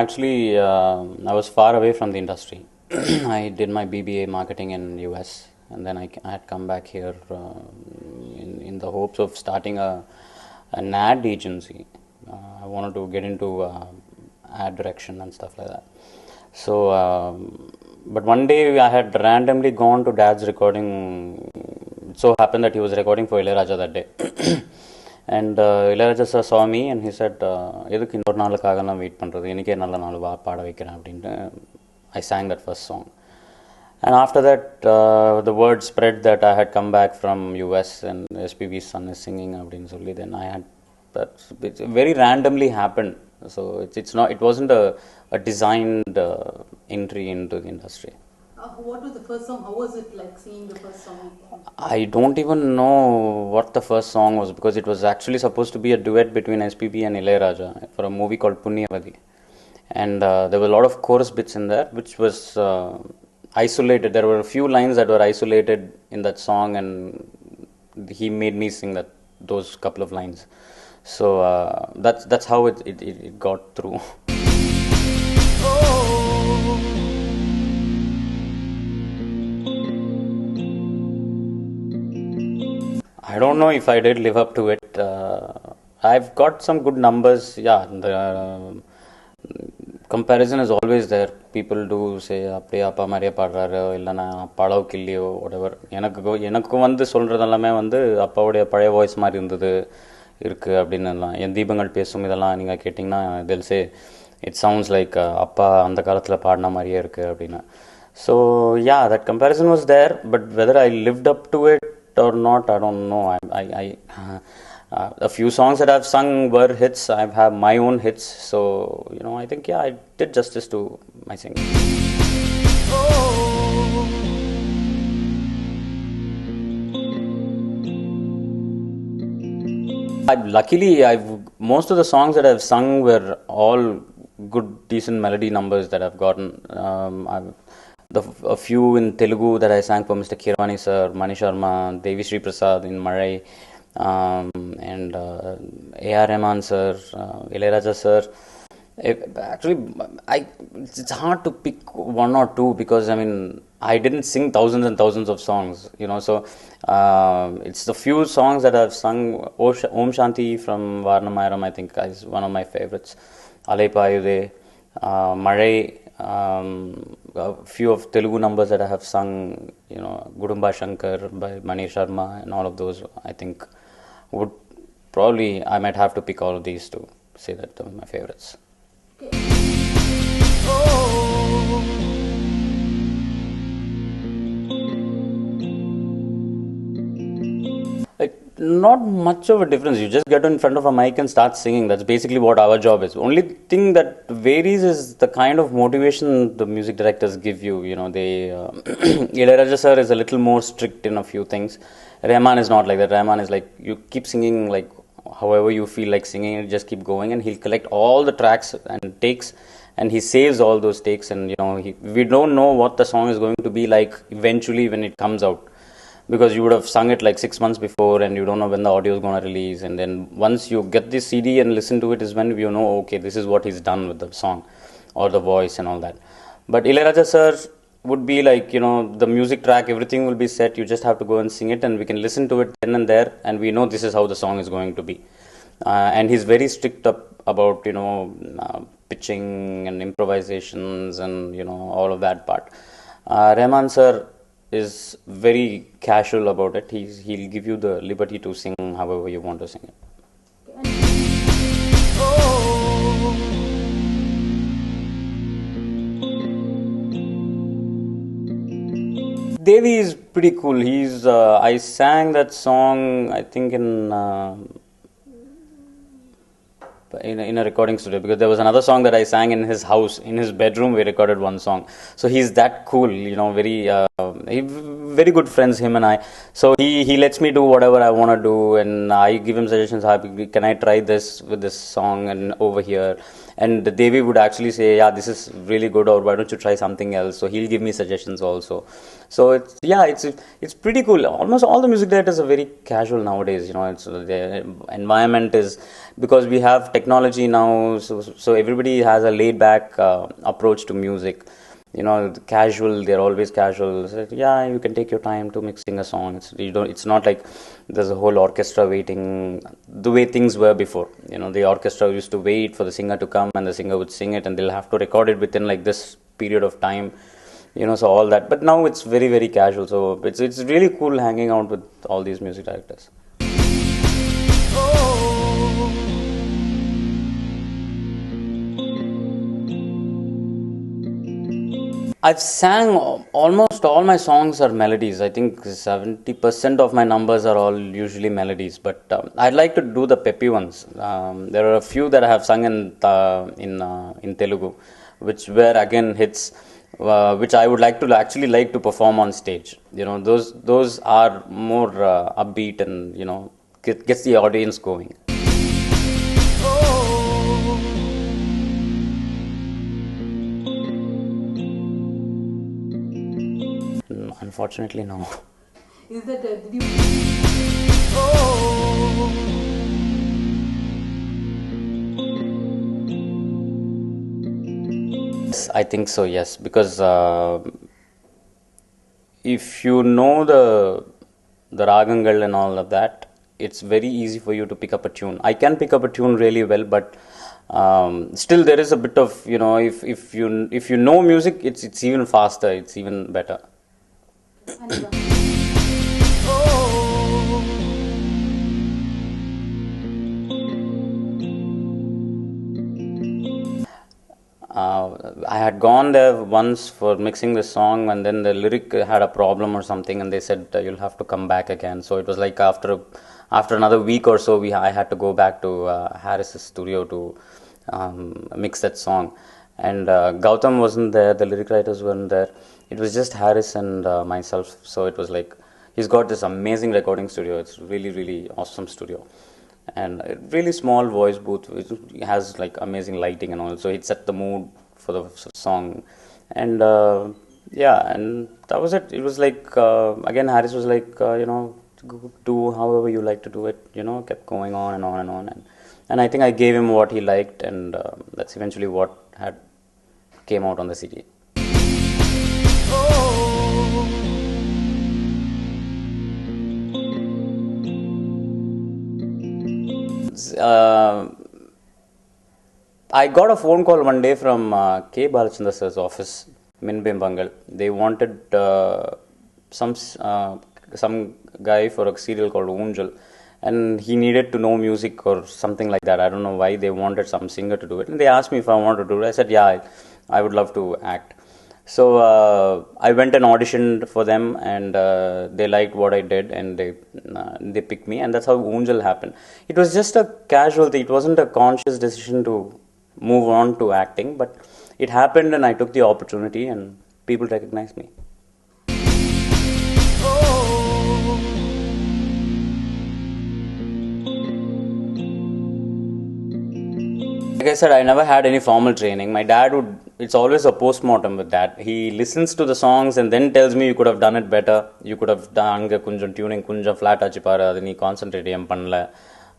Actually, I was far away from the industry. I did my BBA marketing in US, and then I had come back here in the hopes of starting an ad agency. I wanted to get into ad direction and stuff like that. So, but one day I had randomly gone to Dad's recording. It so happened that he was recording for Ilayaraja that day. And Ilayaraja sir saw me and he said, எதுக்கு இன்னொரு நாளுக்காக நான் wait பண்ணுறது, எனக்கே நல்ல நாள் வா பாட வைக்கிறேன் அப்படின்ட்டு I sang that first song. And after that, the word spread that I had come back from US and SPB's son is singing அப்படின்னு சொல்லி, then I had, that it very randomly happened. So it's not, it wasn't a designed entry into the industry. What was the first song? How was it like singing the first song? I don't even know what the first song was, because it was actually supposed to be a duet between SPB and Ilayaraja for a movie called Punyavadi. And there were a lot of chorus bits in there, which was isolated. There were a few lines that were isolated in that song, and he made me sing those couple of lines. So that's how it got through. I don't know if I did live up to it. I've got some good numbers. Yeah, the comparison is always there. People do say, அப்படியே அப்பா மாதிரியே பாடுறாரு, இல்லைனா அப்பாளவுக்கு இல்லையோ, whatever. எனக்கு வந்து சொல்கிறது எல்லாமே வந்து அப்பாவுடைய பழைய வாய்ஸ் மாதிரி இருந்தது இருக்குது அப்படின்னு எல்லாம். என் தீபங்கள் பேசும் இதெல்லாம் நீங்கள் கேட்டிங்கன்னா they'll say it sounds like அப்பா அந்த காலத்தில் பாடின மாதிரியே இருக்குது அப்படின்னு. So yeah, that comparison was there, but whether I lived up to it or not, I don't know. A few songs that I've sung were hits. I have my own hits, so I think I did justice to my singing. Luckily, most of the songs that I've sung were all good, decent melody numbers that I've gotten. A few in Telugu that I sang for Mr. Kirwani sir, Mani Sharma, Devi Sri Prasad in Malay, and A.R. Rahman sir, Ilayaraja sir. Actually, it's hard to pick one or two, because I didn't sing thousands and thousands of songs, so it's the few songs that I've sung. Om Shanti from Varnamayaram, I think, is one of my favorites. Alaypayude, Malay, a few of Telugu numbers that I have sung, Gudumba Shankar by Mani Sharma, and all of those, I think would probably, I might have to pick all of these to say that they're my favorites. Okay. Not much of a difference. You just get in front of a mic and start singing. That's basically what our job is. Only thing that varies is the kind of motivation the music directors give you. Ilayaraja sir is a little more strict in a few things. Rahman is not like that. Rahman is like, you keep singing like however you feel like singing, and just keep going, and he'll collect all the tracks and takes, and he saves all those takes, and we don't know what the song is going to be like eventually when it comes out, because you would have sung it like 6 months before, and you don't know when the audio is going to release. And then once you get this CD and listen to it is when you know, okay, this is what he's done with the song or the voice and all that. But Ilayaraja sir would be like, the music track, everything will be set, you just have to go and sing it, and we can listen to it then and there, and we know this is how the song is going to be. And he's very strict about pitching and improvisations and all of that part. Rahman sir is very casual about it. He'll give you the liberty to sing however you want to sing it. Devi is pretty cool. I sang that song, I think, in a recording studio, because there was another song that I sang in his house, in his bedroom. We recorded one song. So he's that cool, very good friends, him and I. So he lets me do whatever I want to do, and I give him suggestions. Can I try this with this song and over here? And Devi would actually say, yeah, this is really good, or why don't you try something else? So he'll give me suggestions also. So it's pretty cool. Almost all the music directors are very casual nowadays. The environment is, because we have technology now, so everybody has a laid back approach to music. Casual, they're always casual. So, yeah, you can take your time to mixing a song. It's not like there's a whole orchestra waiting the way things were before. The orchestra used to wait for the singer to come, and the singer would sing it, and they'll have to record it within like this period of time. So all that. But now it's very, very casual. So it's really cool hanging out with all these music directors. I've sang almost all my songs are melodies. I think 70% of my numbers are all usually melodies. But I'd like to do the peppy ones. There are a few that I have sung in Telugu, which were again hits, which I would like to perform on stage. Those are more upbeat and gets the audience going. Unfortunately, no. Is that did you? I think so, yes, because if you know the ragangal and all of that, it's very easy for you to pick up a tune. I can pick up a tune really well, but still there is a bit of if you know music, it's even faster, it's even better. I had gone there once for mixing the song, and then the lyric had a problem or something, and they said you'll have to come back again. So it was like after another week or so, I had to go back to Harris's studio to mix that song. And Gautam wasn't there, the lyric writers weren't there. It was just Harris and myself. So it was like, he's got this amazing recording studio. It's really, really awesome studio. And a really small voice booth. It has like amazing lighting and all. So it set the mood for the song. And and that was it. It was like, again, Harris was like, do however you like to do it. Kept going on and on and on. And I think I gave him what he liked, and that's eventually what had came out on the CD. I got a phone call one day from K. Balachandra sir's office, Minbim Bangal. They wanted some guy for a serial called Unjal, and he needed to know music or something like that. I don't know why they wanted some singer to do it, and they asked me if I wanted to do it. I said, yeah, I would love to act. So I went and auditioned for them, and they liked what I did, and they picked me, and that's how Unjal happened. It was just a casual thing. It wasn't a conscious decision to move on to acting, but it happened, and I took the opportunity, and people recognized me. Like I said, I never had any formal training. My dad it's always a post-mortem with that. He listens to the songs and then tells me, you could have done it better. You could have done kunjam tuning, kunjam flat achipara, adani concentrate em pannala.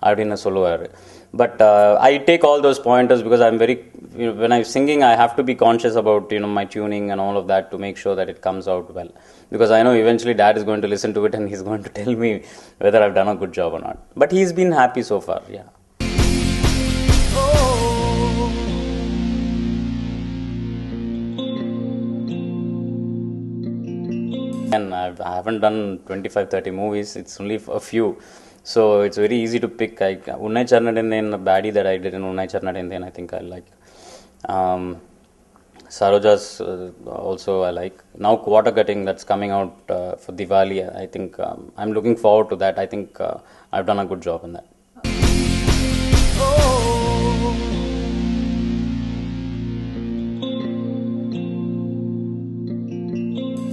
Adina solluvaru. But I take all those pointers because I'm very, when I'm singing, I have to be conscious about, my tuning and all of that to make sure that it comes out well. Because I know eventually dad is going to listen to it and he's going to tell me whether I've done a good job or not. But he's been happy so far, yeah. And I haven't done 25-30 movies, it's only a few. So it's very easy to pick. Unnai Charnadinde, the baddie that I did in Unnai Charnadinde, I think I like. Saroja's also I like. Now Quarter Cutting, that's coming out for Diwali, I think I'm looking forward to that. I think I've done a good job in that.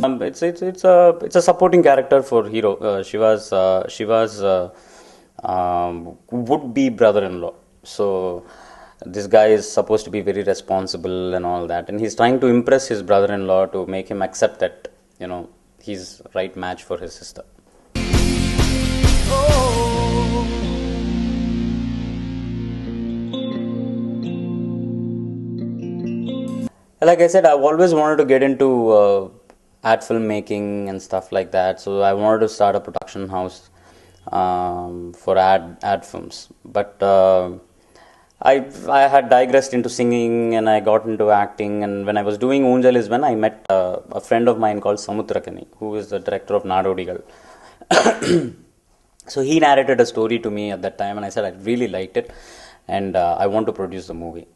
It's a supporting character for hero. Shiva's would-be brother-in-law. So this guy is supposed to be very responsible and all that, and he's trying to impress his brother-in-law to make him accept that he's right match for his sister. Like I said, I've always wanted to get into ad filmmaking and stuff like that. So I wanted to start a production house for ad films. But I had digressed into singing and I got into acting. And when I was doing Unjal is when I met a friend of mine called Samutrakani, who is the director of Nadodigal. So he narrated a story to me at that time, and I said I really liked it, and I want to produce the movie.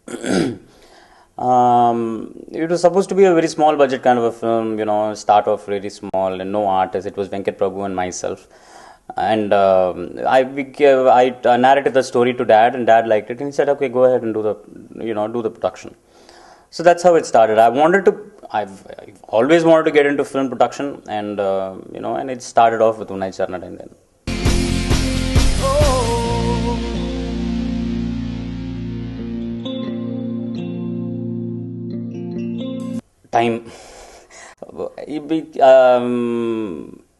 It was supposed to be a very small budget kind of a film, start off really small and no artist. It was Venkat Prabhu and myself, and I narrated the story to Dad, and Dad liked it, and he said, "Okay, go ahead and do the production." So that's how it started. I've always wanted to get into film production, and and it started off with Unai Charan, and then. Time.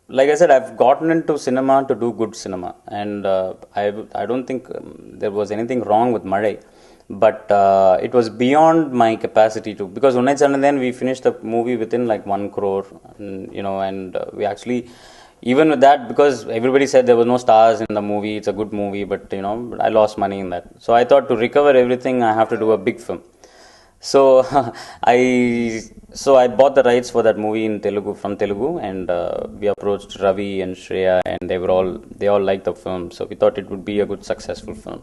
Like I said, I've gotten into cinema to do good cinema, and I don't think there was anything wrong with Madai, but it was beyond my capacity to, because Unnai Charan, then we finished the movie within like 1 crore, and we actually, even with that, because everybody said there was no stars in the movie, it's a good movie, but I lost money in that. So I thought, to recover everything, I have to do a big film. So I bought the rights for that movie in Telugu, from Telugu, and we approached Ravi and Shreya, and they all liked the film. So we thought it would be a good successful film.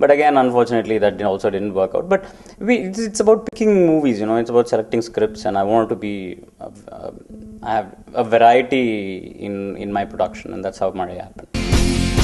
But again, unfortunately, that also didn't work out. But it's about picking movies, it's about selecting scripts, and I wanted to be I have a variety in my production, and that's how Murray happened.